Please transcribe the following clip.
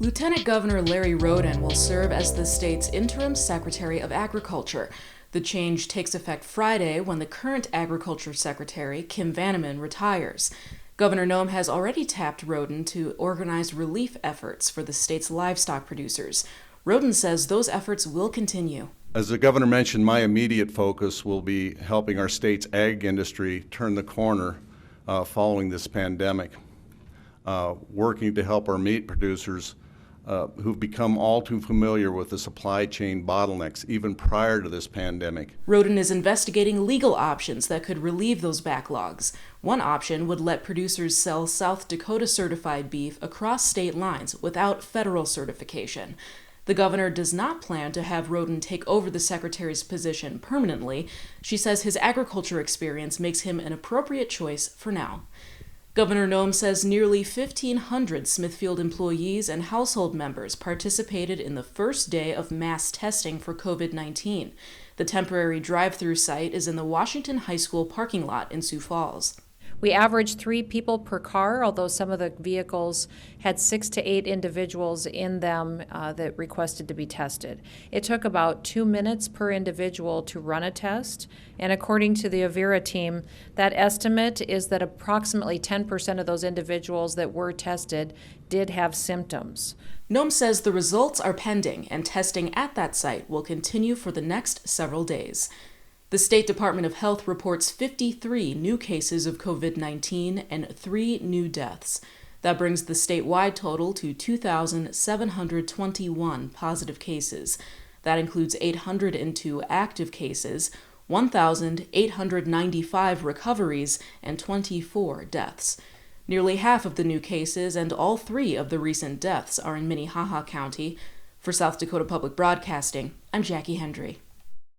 Lieutenant Governor Larry Rhoden will serve as the state's interim Secretary of Agriculture. The change takes effect Friday when the current Agriculture Secretary, Kim Vanneman, retires. Governor Noem has already tapped Rhoden to organize relief efforts for the state's livestock producers. Rhoden says those efforts will continue. As the governor mentioned, my immediate focus will be helping our state's ag industry turn the corner following this pandemic, working to help our meat producers who've become all too familiar with the supply chain bottlenecks even prior to this pandemic. Rhoden is investigating legal options that could relieve those backlogs. One option would let producers sell South Dakota certified beef across state lines without federal certification. The governor does not plan to have Rhoden take over the secretary's position permanently. She says his agriculture experience makes him an appropriate choice for now. Governor Noem says nearly 1,500 Smithfield employees and household members participated in the first day of mass testing for COVID-19. The temporary drive-through site is in the Washington High School parking lot in Sioux Falls. We averaged 3 people per car, although some of the vehicles had 6 to 8 individuals in them that requested to be tested. It took about 2 minutes per individual to run a test, and according to the Avera team, that estimate is that approximately 10% of those individuals that were tested did have symptoms. Noem says the results are pending, and testing at that site will continue for the next several days. The State Department of Health reports 53 new cases of COVID-19 and 3 new deaths. That brings the statewide total to 2,721 positive cases. That includes 802 active cases, 1,895 recoveries, and 24 deaths. Nearly half of the new cases and all 3 of the recent deaths are in Minnehaha County. For South Dakota Public Broadcasting, I'm Jackie Hendry.